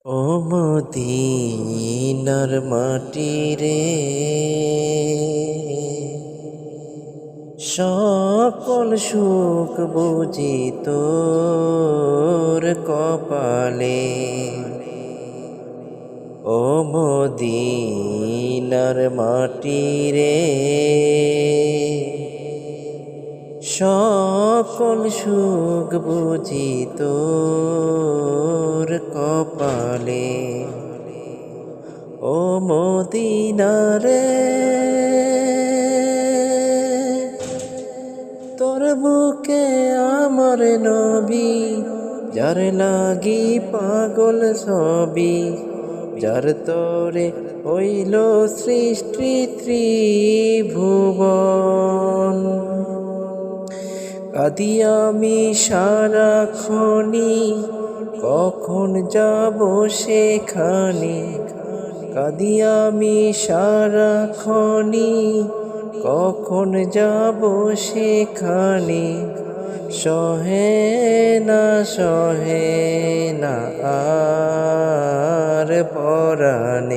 ও মদিনার মাটি রে, সকল সুখ বুঝি তোর কপালে। ও মদিনার মাটি রে, সকল সুখ বুঝি তোর কপালে। ও মদিনা রে, তোর বুকে আমার নবী, যার লাগি পাগল সবই, যার তরে হইল সৃষ্টি ত্রিভুবন। কাঁদি আমি সারাক্ষণি, কখন যাব সেখানে। কাঁদি আমি সারাক্ষণি, কখন যাব সেখানে। সহে না আর পরাণে।